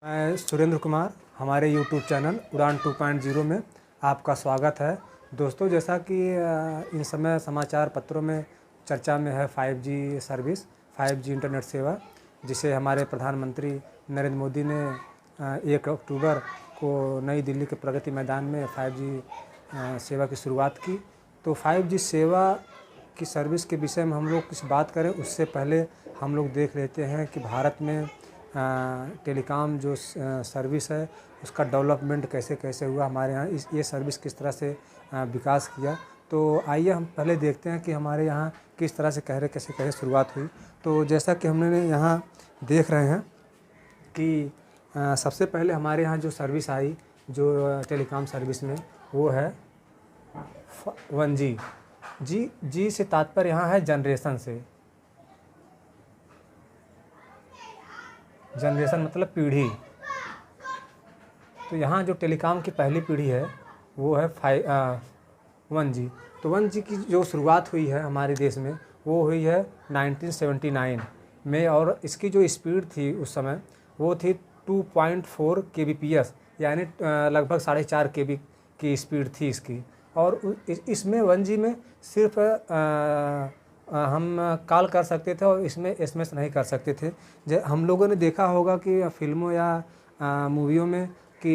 मैं सुरेंद्र कुमार, हमारे YouTube channel उड़ान 2.0 में आपका स्वागत है। दोस्तों, जैसा कि इन समय समाचार पत्रों में चर्चा में है 5G सर्विस, 5G इंटरनेट सेवा, जिसे हमारे प्रधानमंत्री नरेंद्र मोदी ने 1 अक्टूबर को नई दिल्ली के प्रगति मैदान में 5G सेवा की शुरुआत की। तो 5G सेवा की सर्विस के विषय में हम लोग कुछ बात करें, उससे पहले हम लोग देख लेते हैं कि भारत में टेलीकॉम जो सर्विस है उसका डेवलपमेंट कैसे कैसे हुआ, हमारे यहाँ ये सर्विस किस तरह से विकास किया। तो आइए हम पहले देखते हैं कि हमारे यहाँ किस तरह से कैसे शुरुआत हुई। तो जैसा कि हमने यहाँ देख रहे हैं कि सबसे पहले हमारे यहाँ जो सर्विस आई जो टेलीकॉम सर्विस में, वो है 1G। जी से तात्पर्य यहाँ है जनरेशन से। जनरेशन मतलब पीढ़ी। तो यहाँ जो टेलीकॉम की पहली पीढ़ी है वो है 1G। तो 1G की जो शुरुआत हुई है हमारे देश में वो हुई है 1979 में, और इसकी जो स्पीड थी उस समय वो थी 2.4 kbps, यानी लगभग 4.5 kb की स्पीड थी इसकी। और इसमें 1G में सिर्फ हम कॉल कर सकते थे और इसमें SMS नहीं कर सकते थे। हम लोगों ने देखा होगा कि फिल्मों या मूवियों में कि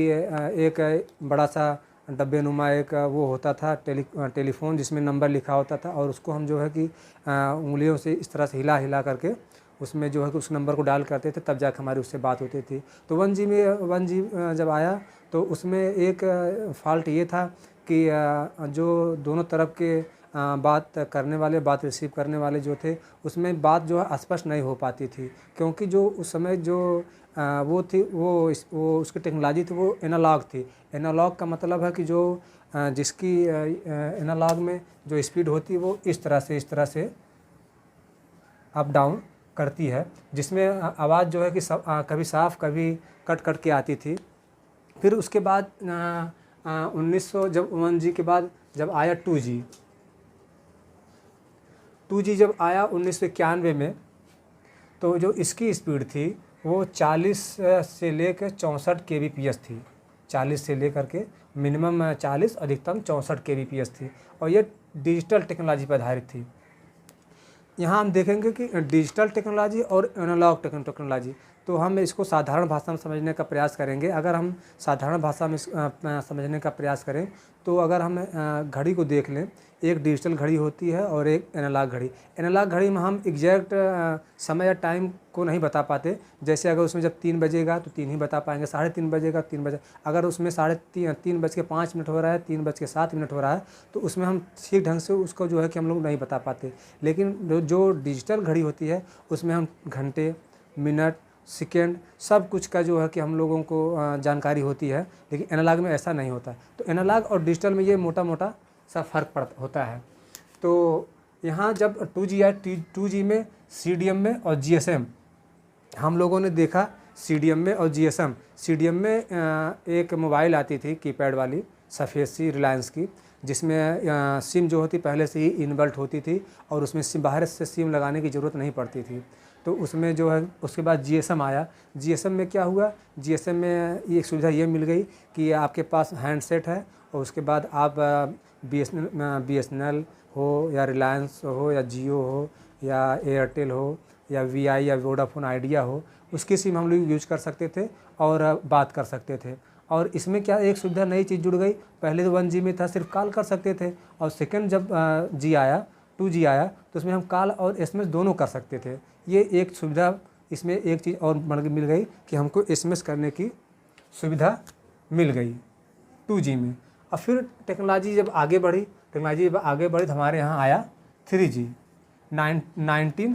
एक बड़ा सा डब्बे-नुमा एक वो होता था टेलीफोन, जिसमें नंबर लिखा होता था, और उसको हम जो है कि उंगलियों से इस तरह से हिला करके उसमें जो है कि उस नंबर को डायल करते थे, तब जाकर हमारी उससे बात होती थी। तो 1G जब आया तो उसमें एक फॉल्ट ये था कि जो दोनों तरफ के बात करने वाले, बात रिसीव करने वाले जो थे, उसमें बात जो है स्पष्ट नहीं हो पाती थी, क्योंकि जो उस समय जो वो थी वो उसकी टेक्नोलॉजी थी वो एनालॉग थी। एनालॉग का मतलब है कि जो जिसकी एनालॉग में जो स्पीड होती है वो इस तरह से अप डाउन करती है, जिसमें आवाज़ जो है कि कभी साफ कभी कट के आती थी। फिर उसके बाद 1900 जब 1G के बाद जब आया 2G जब आया 1991 में, तो जो इसकी स्पीड थी वो 40 से लेकर 64 kbps थी। 40 से लेकर के मिनिमम 40, अधिकतम 64 kbps थी, और ये डिजिटल टेक्नोलॉजी पर आधारित थी। यहाँ हम देखेंगे कि डिजिटल टेक्नोलॉजी और एनालॉग टेक्नोलॉजी, तो हम इसको साधारण भाषा में समझने का प्रयास करेंगे। अगर हम साधारण भाषा में समझने का प्रयास करें तो अगर हम घड़ी को देख लें, एक डिजिटल घड़ी होती है और एक एनालॉग घड़ी। एनालॉग घड़ी में हम एग्जैक्ट समय या टाइम को नहीं बता पाते। जैसे अगर उसमें जब 3 बजेगा तो 3 ही बता पाएंगे, 3:30 बजेगा 3 बजे। अगर उसमें 3:05 हो रहा है, 3:07 हो रहा है, तो उसमें हम ठीक ढंग से उसको जो है कि हम लोग नहीं बता पाते। लेकिन जो डिजिटल घड़ी होती है उसमें हम घंटे, मिनट, सेकेंड, सब कुछ का जो है कि हम लोगों को जानकारी होती है, लेकिन एनालॉग में ऐसा नहीं होता। तो एनालॉग और डिजिटल में ये मोटा सा फ़र्क होता है। तो यहाँ जब 2G आया, 2G में CDM में और GSM हम लोगों ने देखा। CDM में और GSM, CDM में एक मोबाइल आती थी कीपैड वाली सफ़ेद सी रिलायंस की, जिसमें सिम जो होती पहले से ही इनबिल्ट होती थी और उसमें सिम बाहर से सिम लगाने की ज़रूरत नहीं पड़ती थी। तो उसमें जो है उसके बाद GSM आया। GSM में क्या हुआ, GSM में एक सुविधा ये मिल गई कि आपके पास हैंडसेट है और उसके बाद आप BSNL हो या रिलायंस हो या जियो हो या एयरटेल हो या VI या वोडाफोन आइडिया हो, उसकी सिम हम लोग यूज कर सकते थे और बात कर सकते थे। और इसमें क्या एक सुविधा नई चीज़ जुड़ गई। पहले तो 1G में था सिर्फ कॉल कर सकते थे, और सेकंड जब 2G आया तो उसमें हम कॉल और SMS दोनों कर सकते थे। ये एक सुविधा, इसमें एक चीज़ और मिल गई कि हमको SMS करने की सुविधा मिल गई 2G में। और फिर टेक्नोलॉजी जब आगे बढ़ी तो हमारे यहाँ आया 3G 1999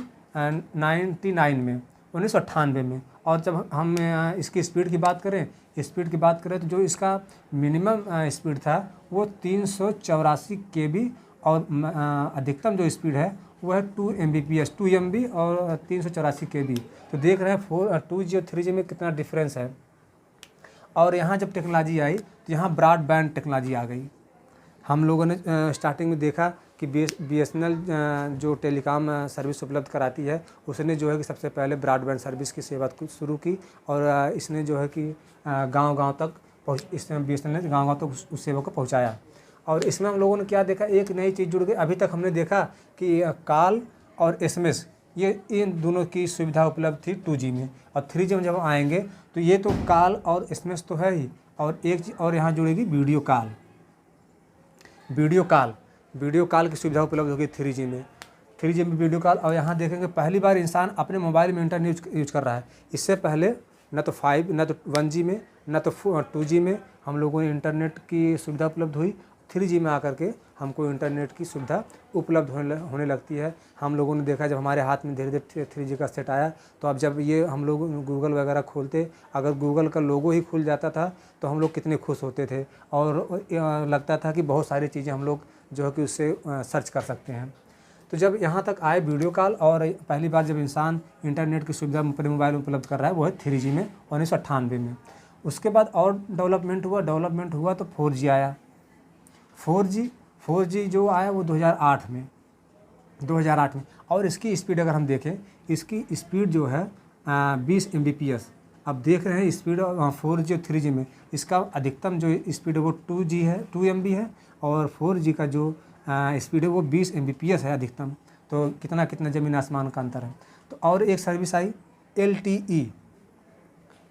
में, 1998 में। और जब हम इसकी स्पीड की बात करें तो जो इसका मिनिमम स्पीड था वो 384 kb, और अधिकतम जो स्पीड है वो है 2 MB और 384 kb। तो देख रहे हैं 2G और 3G में कितना डिफरेंस है। और यहाँ जब टेक्नोलॉजी आई तो यहाँ ब्रॉडबैंड टेक्नोलॉजी आ गई। हम लोगों ने स्टार्टिंग में देखा कि BSNL जो टेलीकॉम सर्विस उपलब्ध कराती है, उसने जो है कि सबसे पहले ब्रॉडबैंड सर्विस की सेवा शुरू की और इसने जो है कि गांव-गांव तक इसने BSNL ने गाँव-गाँव तक उस सेवा को पहुँचाया। और इसमें हम लोगों ने क्या देखा, एक नई चीज़ जुड़ गई। अभी तक हमने देखा कि कॉल और SMS ये इन दोनों की सुविधा उपलब्ध थी 2G में, और 3G में जब आएंगे तो ये तो कॉल और SMS तो है ही, और एक चीज़ और यहाँ जुड़ेगी वीडियो कॉल। वीडियो कॉल की सुविधा उपलब्ध होगी 3G में। 3G में वीडियो कॉल, और यहाँ देखेंगे पहली बार इंसान अपने मोबाइल में इंटरनेट यूज कर रहा है। इससे पहले न तो 1G में न तो 2G में हम लोगों ने इंटरनेट की सुविधा उपलब्ध हुई। 3G में आकर के हमको इंटरनेट की सुविधा उपलब्ध होने लगती है। हम लोगों ने देखा जब हमारे हाथ में धीरे धीरे 3G का सेट आया, तो अब जब ये हम लोग गूगल वगैरह खोलते, अगर गूगल का लोगो ही खुल जाता था तो हम लोग कितने खुश होते थे, और लगता था कि बहुत सारी चीज़ें हम लोग जो है कि उससे सर्च कर सकते हैं। तो जब यहाँ तक आए वीडियो कॉल, और पहली बार जब इंसान इंटरनेट की सुविधा अपने मोबाइल में उपलब्ध कर रहा है वो है 3G में 1998 में। उसके बाद और डेवलपमेंट हुआ तो 4G आया। 4G जो आया वो 2008 में, और इसकी स्पीड अगर हम देखें, इसकी स्पीड जो है 20 Mbps। अब देख रहे हैं स्पीड 4G और 3G में इसका अधिकतम जो स्पीड है वो 2G है, 2 MB है, और 4G का जो स्पीड है वो 20 Mbps है अधिकतम। तो कितना ज़मीन आसमान का अंतर है। तो और एक सर्विस आई LTE,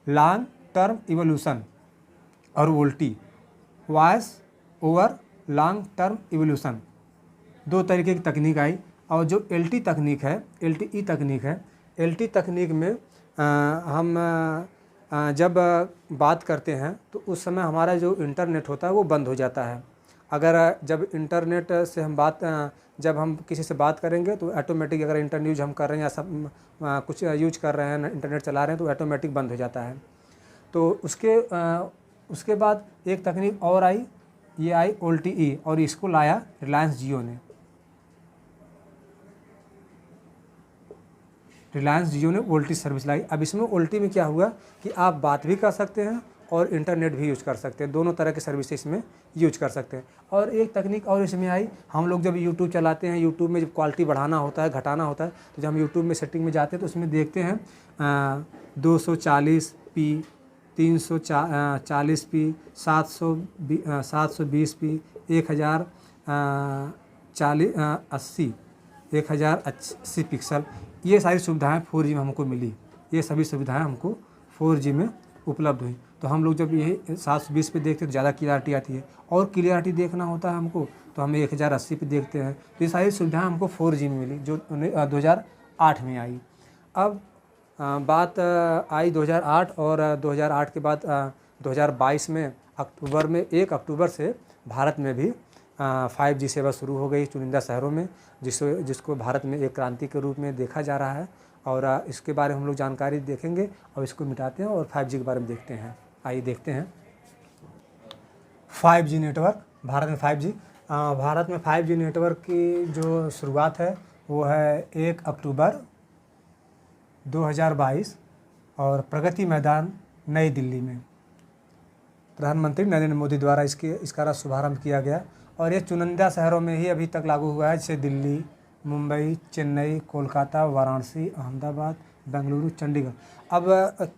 लॉन्ग टर्म इवोल्यूशन, और VoLTE, voice over long term evolution. 2 तरीके की तकनीक आई। और जो LTE तकनीक है, LTE तकनीक में हम जब बात करते हैं तो उस समय हमारा जो इंटरनेट होता है वो बंद हो जाता है। अगर जब इंटरनेट से जब हम किसी से बात करेंगे तो ऑटोमेटिक, अगर इंटरनेट यूज हम कर रहे हैं या सब कुछ यूज कर रहे हैं, इंटरनेट चला रहे हैं, तो ऑटोमेटिक बंद हो जाता है। तो उसके बाद एक तकनीक और आई, ये आई OLTE, और इसको लाया रिलायंस जियो ने। OLTE सर्विस लाई। अब इसमें OLTE में क्या हुआ कि आप बात भी कर सकते हैं और इंटरनेट भी यूज कर सकते हैं, दोनों तरह के सर्विस इसमें यूज कर सकते हैं। और एक तकनीक और इसमें आई, हम लोग जब यूट्यूब चलाते हैं, यूट्यूब में जब क्वालिटी बढ़ाना होता है, घटाना होता है, तो जब हम यूट्यूब में सेटिंग में जाते हैं तो उसमें देखते हैं 240p, 340p, 720p, 1080 पिक्सल, ये सारी सुविधाएं 4G में हमको मिली। ये सभी सुविधाएं हमको 4G में उपलब्ध हुई। तो हम लोग जब ये 720 पे देखते हैं तो ज़्यादा क्लियरिटी आती है, और क्लियरिटी देखना होता है हमको तो हम 1080 पे देखते हैं। तो ये सारी सुविधाएं हमको 4G में मिली, जो 2008 में आई। अब बात आई 2008, और 2008 के बाद 2022 में 1 अक्टूबर से भारत में भी 5G सेवा शुरू हो गई चुनिंदा शहरों में, जिसको भारत में एक क्रांति के रूप में देखा जा रहा है। और इसके बारे में हम लोग जानकारी देखेंगे और इसको मिटाते हैं, और 5G के बारे में देखते हैं। आइए देखते हैं 5G नेटवर्क। भारत में 5G नेटवर्क की जो शुरुआत है वो है 1 अक्टूबर 2022, और प्रगति मैदान नई दिल्ली में प्रधानमंत्री नरेंद्र मोदी द्वारा इसका शुभारंभ किया गया। और ये चुनिंदा शहरों में ही अभी तक लागू हुआ है, जैसे दिल्ली, मुंबई, चेन्नई, कोलकाता, वाराणसी, अहमदाबाद, बेंगलुरु, चंडीगढ़। अब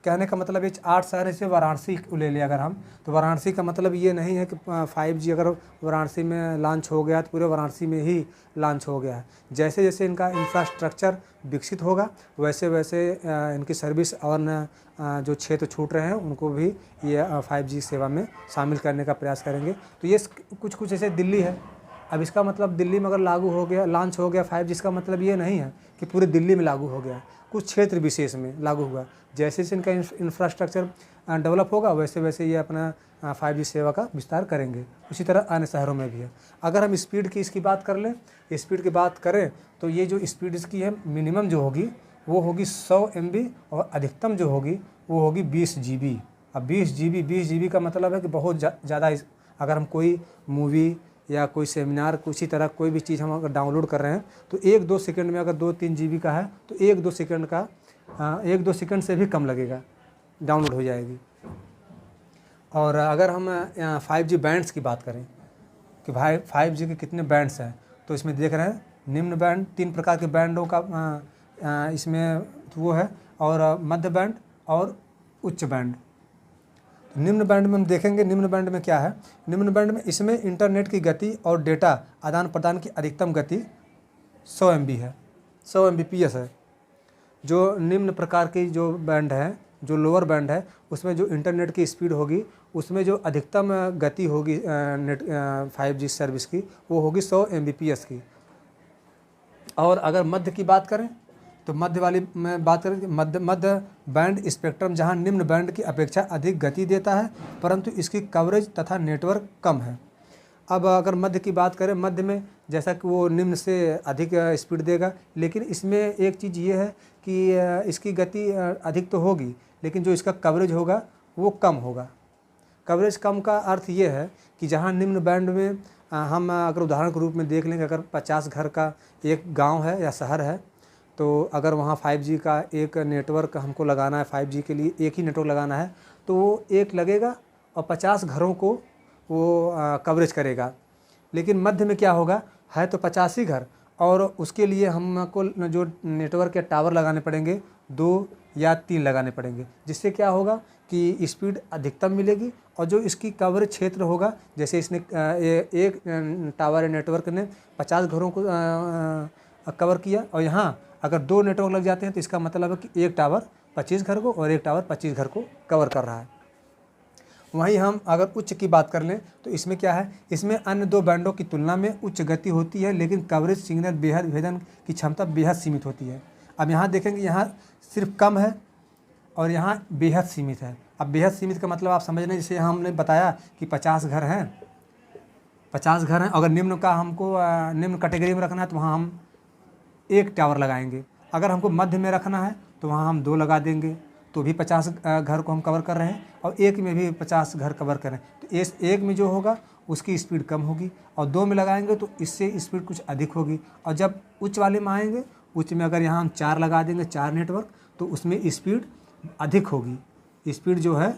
कहने का मतलब ये 8 शहर से वाराणसी ले लिया अगर हम, तो वाराणसी का मतलब ये नहीं है कि 5G अगर वाराणसी में लॉन्च हो गया तो पूरे वाराणसी में ही लॉन्च हो गया है। जैसे जैसे इनका इंफ्रास्ट्रक्चर विकसित होगा वैसे वैसे इनकी सर्विस और जो क्षेत्र छूट रहे हैं उनको भी ये 5G सेवा में शामिल करने का प्रयास करेंगे। तो ये कुछ जैसे दिल्ली है, अब इसका मतलब दिल्ली में अगर लागू हो गया, लॉन्च हो गया 5G, इसका मतलब ये नहीं है कि पूरे दिल्ली में लागू हो गया, कुछ क्षेत्र विशेष में लागू हुआ। जैसे जैसे इनका इंफ्रास्ट्रक्चर डेवलप होगा वैसे वैसे ये अपना 5G सेवा का विस्तार करेंगे। उसी तरह अन्य शहरों में भी है। अगर हम स्पीड की इसकी बात कर लें, स्पीड की बात करें तो ये जो स्पीड इसकी है मिनिमम जो होगी वो होगी 100 MB, और अधिकतम जो होगी वो होगी 20 GB। अब 20 GB का मतलब है कि बहुत ज़्यादा। अगर हम कोई मूवी या कोई सेमिनार, किसी तरह कोई भी चीज़ हम अगर डाउनलोड कर रहे हैं तो 1-2 सेकंड में, अगर 2-3 GB का है तो 1-2 सेकंड से भी कम लगेगा, डाउनलोड हो जाएगी। और अगर हम 5G बैंड्स की बात करें कि भाई 5G के कितने बैंड्स हैं, तो इसमें देख रहे हैं निम्न बैंड, 3 प्रकार के बैंडों का इसमें वो है, और मध्य बैंड और उच्च बैंड। निम्न बैंड में हम देखेंगे निम्न बैंड में क्या है। निम्न बैंड में इसमें इंटरनेट की गति और डेटा आदान प्रदान की अधिकतम गति 100 MB है, 100 Mbps है। जो निम्न प्रकार की जो बैंड है, जो लोअर बैंड है, उसमें जो इंटरनेट की स्पीड होगी, उसमें जो अधिकतम गति होगी नेट 5G सर्विस की, वो होगी 100 Mbps की। और अगर मध्य की बात करें तो मध्य वाली में बात करें, मध्य बैंड स्पेक्ट्रम जहां निम्न बैंड की अपेक्षा अधिक गति देता है, परंतु इसकी कवरेज तथा नेटवर्क कम है। अब अगर मध्य की बात करें, मध्य में जैसा कि वो निम्न से अधिक स्पीड देगा, लेकिन इसमें एक चीज़ ये है कि इसकी गति अधिक तो होगी, लेकिन जो इसका कवरेज होगा वो कम होगा। कवरेज कम का अर्थ ये है कि जहाँ निम्न बैंड में हम अगर उदाहरण के रूप में देख लेंगे, अगर 50 घर का एक गांव है या शहर है, तो अगर वहाँ 5G का एक नेटवर्क हमको लगाना है, 5G के लिए एक ही नेटवर्क लगाना है, तो वो एक लगेगा और 50 घरों को वो कवरेज करेगा। लेकिन मध्य में क्या होगा, है तो 50 ही घर, और उसके लिए हमको जो नेटवर्क के टावर लगाने पड़ेंगे 2 या 3 लगाने पड़ेंगे, जिससे क्या होगा कि स्पीड अधिकतम मिलेगी और जो इसकी कवरेज क्षेत्र होगा, जैसे इसने एक टावर नेटवर्क ने 50 घरों को कवर किया, और यहाँ अगर 2 नेटवर्क लग जाते हैं तो इसका मतलब है कि एक टावर 25 घर को और एक टावर 25 घर को कवर कर रहा है। वहीं हम अगर उच्च की बात कर लें तो इसमें क्या है, इसमें अन्य 2 बैंडों की तुलना में उच्च गति होती है, लेकिन कवरेज सिग्नल बेहद भेदन की क्षमता बेहद सीमित होती है। अब यहाँ देखेंगे, यहाँ सिर्फ कम है और यहाँ बेहद सीमित है। अब बेहद सीमित का मतलब आप समझ रहे हैं, जैसे हमने बताया कि 50 घर हैं, 50 घर हैं, अगर निम्न का हमको निम्न कैटेगरी में रखना है तो वहाँ हम एक टावर लगाएंगे। अगर हमको मध्य में रखना है तो वहाँ हम 2 लगा देंगे, तो भी 50 घर को हम कवर कर रहे हैं, और एक में भी 50 घर कवर कर रहे हैं। तो इस एक में जो होगा उसकी स्पीड कम होगी, और 2 में लगाएंगे तो इससे स्पीड कुछ अधिक होगी। और जब उच्च वाले में आएंगे, उच्च में अगर यहाँ हम 4 लगा देंगे, 4 नेटवर्क, तो उसमें स्पीड अधिक होगी, स्पीड जो है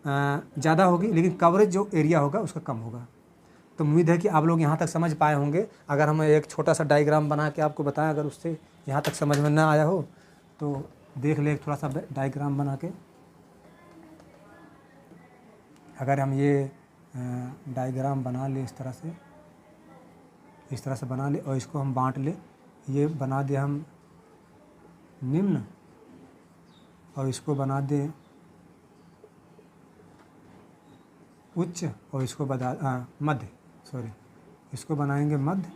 ज़्यादा होगी, लेकिन कवरेज जो एरिया होगा उसका कम होगा। तो उम्मीद है कि आप लोग यहाँ तक समझ पाए होंगे। अगर हम एक छोटा सा डायग्राम बना के आपको बताएं, अगर उससे यहाँ तक समझ में ना आया हो तो देख ले थोड़ा सा डायग्राम बना के। अगर हम ये डायग्राम बना ले इस तरह से बना ले, और इसको हम बांट ले, ये बना दे हम निम्न, और इसको बना दे उच्च, और इसको मध्य, इसको बनाएंगे मध्य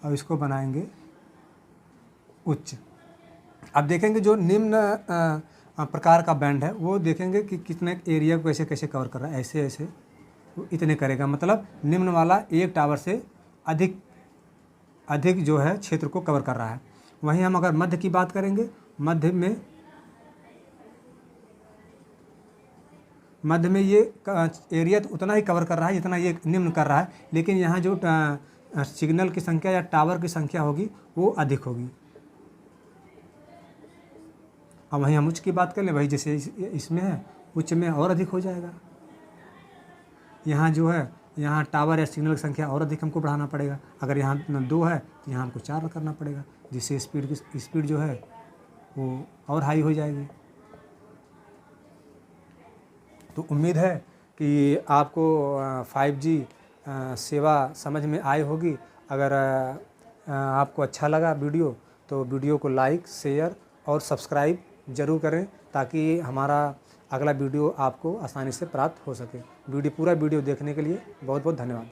और इसको बनाएंगे उच्च। अब देखेंगे जो निम्न प्रकार का बैंड है वो देखेंगे कि कितने एरिया को कैसे कैसे कवर कर रहा है, ऐसे ऐसे वो इतने करेगा, मतलब निम्न वाला एक टावर से अधिक जो है क्षेत्र को कवर कर रहा है। वहीं हम अगर मध्य की बात करेंगे, मध्य में ये एरिया तो उतना ही कवर कर रहा है जितना ये निम्न कर रहा है, लेकिन यहाँ जो सिग्नल की संख्या या टावर की संख्या होगी वो अधिक होगी। अब वहीं हम उच्च की बात कर लें, वही जैसे इसमें है, उच्च में और अधिक हो जाएगा। यहाँ जो है, यहाँ टावर या सिग्नल की संख्या और अधिक हमको बढ़ाना पड़ेगा। अगर यहाँ 2 है तो यहाँ हमको 4 करना पड़ेगा, जिससे स्पीड जो है वो और हाई हो जाएगी। तो उम्मीद है कि आपको 5G सेवा समझ में आई होगी। अगर आपको अच्छा लगा वीडियो तो वीडियो को लाइक, शेयर और सब्सक्राइब ज़रूर करें, ताकि हमारा अगला वीडियो आपको आसानी से प्राप्त हो सके। पूरा वीडियो देखने के लिए बहुत बहुत धन्यवाद।